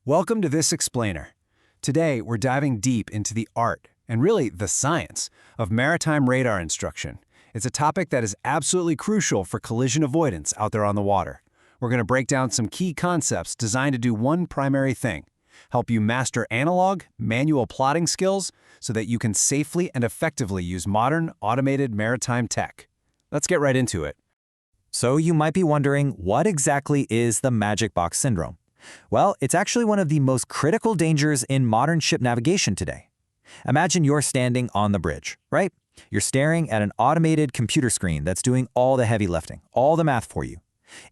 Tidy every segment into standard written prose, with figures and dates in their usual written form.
Welcome to this explainer. Today, we're diving deep into the art, and really the science, of maritime radar instruction. It's a topic that is absolutely crucial for collision avoidance out there on the water. We're going to break down some key concepts designed to do one primary thing: help you master analog, manual plotting skills so that you can safely and effectively use modern, automated maritime tech. Let's get right into it. So you might be wondering, what exactly is the magic box syndrome? Well, it's actually one of the most critical dangers in modern ship navigation today. Imagine you're standing on the bridge, right? You're staring at an automated computer screen that's doing all the heavy lifting, all the math for you.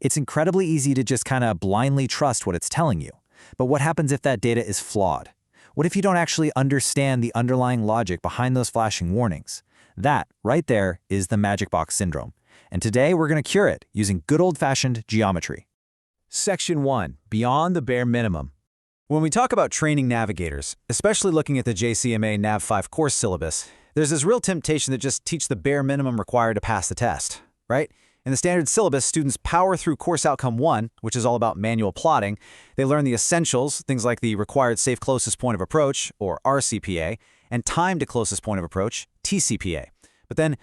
It's incredibly easy to just kind of blindly trust what it's telling you. But what happens if that data is flawed? What if you don't actually understand the underlying logic behind those flashing warnings? That, right there, is the magic box syndrome. And today we're going to cure it using good old-fashioned geometry. Section 1. Beyond the bare minimum. When we talk about training navigators, especially looking at the JCMA Nav 5 course syllabus, there's this real temptation to just teach the bare minimum required to pass the test, right? In the standard syllabus, students power through Course Outcome 1, which is all about manual plotting. They learn the essentials, things like the required safe closest point of approach, or RCPA, and time to closest point of approach, TCPA. But then,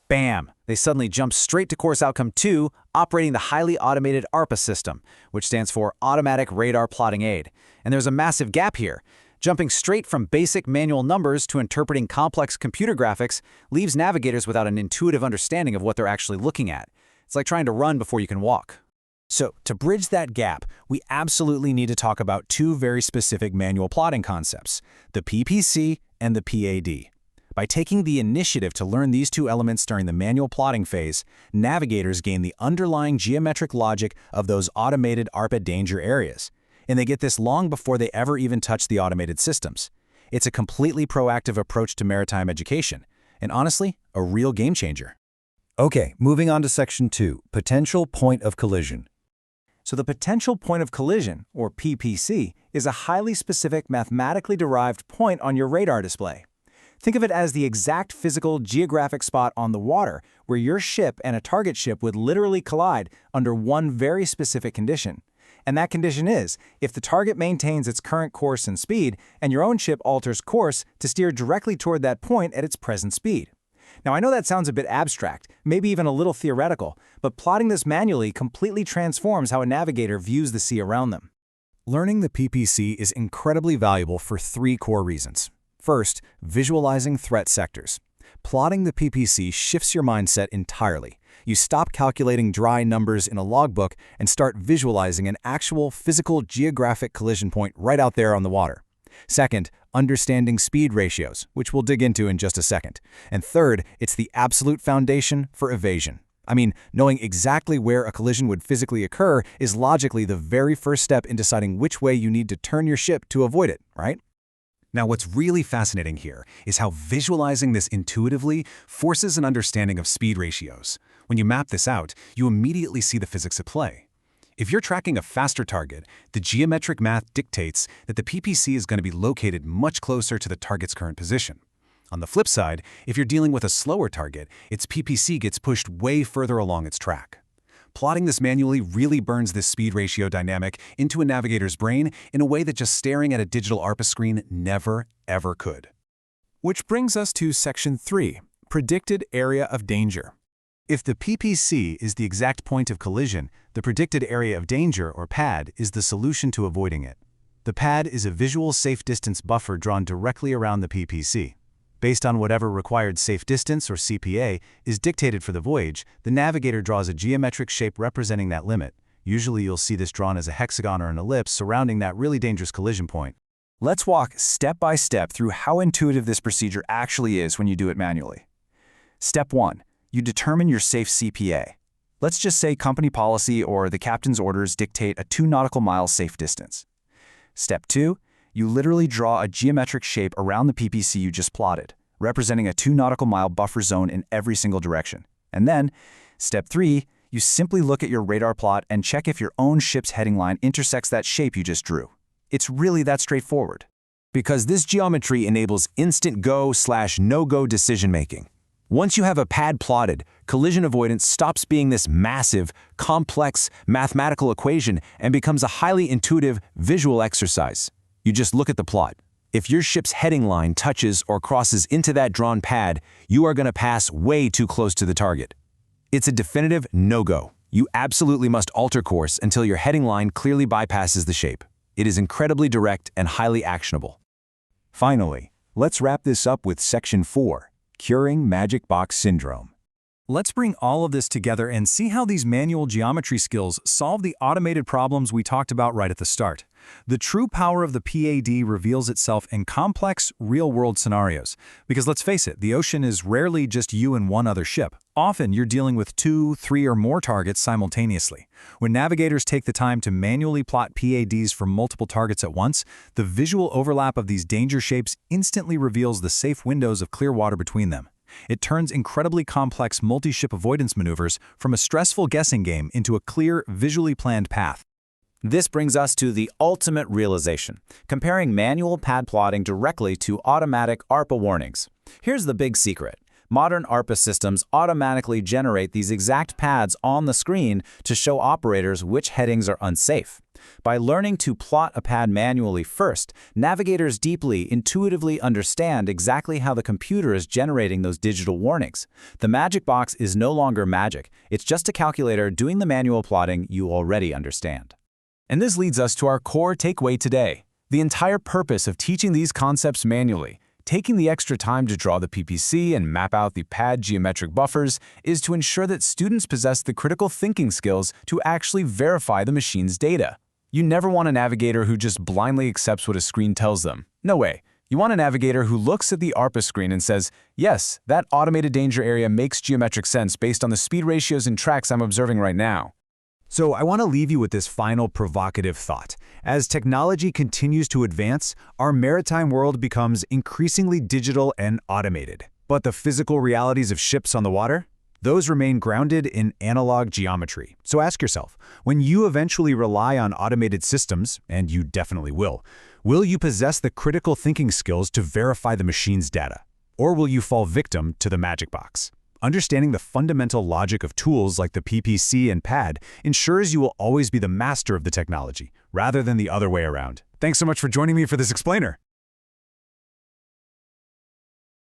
bam, they suddenly jump straight to Course Outcome 2, operating the highly automated ARPA system, which stands for Automatic Radar Plotting Aid. And there's a massive gap here. Jumping straight from basic manual numbers to interpreting complex computer graphics leaves navigators without an intuitive understanding of what they're actually looking at. It's like trying to run before you can walk. So, to bridge that gap, we absolutely need to talk about two very specific manual plotting concepts: the PPC and the PAD. By taking the initiative to learn these two elements during the manual plotting phase, navigators gain the underlying geometric logic of those automated ARPA danger areas. And they get this long before they ever even touch the automated systems. It's a completely proactive approach to maritime education, and honestly, a real game changer. Okay, moving on to Section 2, Potential Point of Collision. So the potential point of collision, or PPC, is a highly specific mathematically derived point on your radar display. Think of it as the exact physical geographic spot on the water where your ship and a target ship would literally collide under one very specific condition. And that condition is if the target maintains its current course and speed, and your own ship alters course to steer directly toward that point at its present speed. Now, I know that sounds a bit abstract, maybe even a little theoretical, but plotting this manually completely transforms how a navigator views the sea around them. Learning the PPC is incredibly valuable for three core reasons. First, visualizing threat sectors. Plotting the PPC shifts your mindset entirely. You stop calculating dry numbers in a logbook and start visualizing an actual physical geographic collision point right out there on the water. Second, understanding speed ratios, which we'll dig into in just a second. And third, it's the absolute foundation for evasion. I mean, knowing exactly where a collision would physically occur is logically the very first step in deciding which way you need to turn your ship to avoid it, right? Now, what's really fascinating here is how visualizing this intuitively forces an understanding of speed ratios. When you map this out, you immediately see the physics at play. If you're tracking a faster target, the geometric math dictates that the PPC is going to be located much closer to the target's current position. On the flip side, if you're dealing with a slower target, its PPC gets pushed way further along its track. Plotting this manually really burns this speed ratio dynamic into a navigator's brain in a way that just staring at a digital ARPA screen never, ever could. Which brings us to Section 3, Predicted Area of Danger. If the PPC is the exact point of collision, the predicted area of danger, or PAD, is the solution to avoiding it. The PAD is a visual safe distance buffer drawn directly around the PPC. Based on whatever required safe distance, or CPA, is dictated for the voyage, the navigator draws a geometric shape representing that limit. Usually you'll see this drawn as a hexagon or an ellipse surrounding that really dangerous collision point. Let's walk step by step through how intuitive this procedure actually is when you do it manually. Step 1. You determine your safe CPA. Let's just say company policy or the captain's orders dictate a 2 nautical miles safe distance. Step 2. You literally draw a geometric shape around the PPC you just plotted, representing a 2 nautical mile buffer zone in every single direction. And then, Step 3, you simply look at your radar plot and check if your own ship's heading line intersects that shape you just drew. It's really that straightforward. Because this geometry enables instant go/no-go decision-making. Once you have a pad plotted, collision avoidance stops being this massive, complex mathematical equation and becomes a highly intuitive visual exercise. You just look at the plot. If your ship's heading line touches or crosses into that drawn pad, you are going to pass way too close to the target. It's a definitive no-go. You absolutely must alter course until your heading line clearly bypasses the shape. It is incredibly direct and highly actionable. Finally, let's wrap this up with Section 4, Curing Magic Box Syndrome. Let's bring all of this together and see how these manual geometry skills solve the automated problems we talked about right at the start. The true power of the PAD reveals itself in complex, real-world scenarios. Because let's face it, the ocean is rarely just you and one other ship. Often you're dealing with 2, 3, or more targets simultaneously. When navigators take the time to manually plot PADs for multiple targets at once, the visual overlap of these danger shapes instantly reveals the safe windows of clear water between them. It turns incredibly complex multi-ship avoidance maneuvers from a stressful guessing game into a clear, visually planned path. This brings us to the ultimate realization, comparing manual pad plotting directly to automatic ARPA warnings. Here's the big secret. Modern ARPA systems automatically generate these exact pads on the screen to show operators which headings are unsafe. By learning to plot a pad manually first, navigators deeply, intuitively understand exactly how the computer is generating those digital warnings. The magic box is no longer magic. It's just a calculator doing the manual plotting you already understand. And this leads us to our core takeaway today. The entire purpose of teaching these concepts manually, taking the extra time to draw the PPC and map out the pad geometric buffers, is to ensure that students possess the critical thinking skills to actually verify the machine's data. You never want a navigator who just blindly accepts what a screen tells them. No way. You want a navigator who looks at the ARPA screen and says, yes, that automated danger area makes geometric sense based on the speed ratios and tracks I'm observing right now. So I want to leave you with this final provocative thought. As technology continues to advance, our maritime world becomes increasingly digital and automated. But the physical realities of ships on the water? Those remain grounded in analog geometry. So ask yourself, when you eventually rely on automated systems, and you definitely will you possess the critical thinking skills to verify the machine's data? Or will you fall victim to the magic box? Understanding the fundamental logic of tools like the PPC and pad ensures you will always be the master of the technology, rather than the other way around. Thanks so much for joining me for this explainer.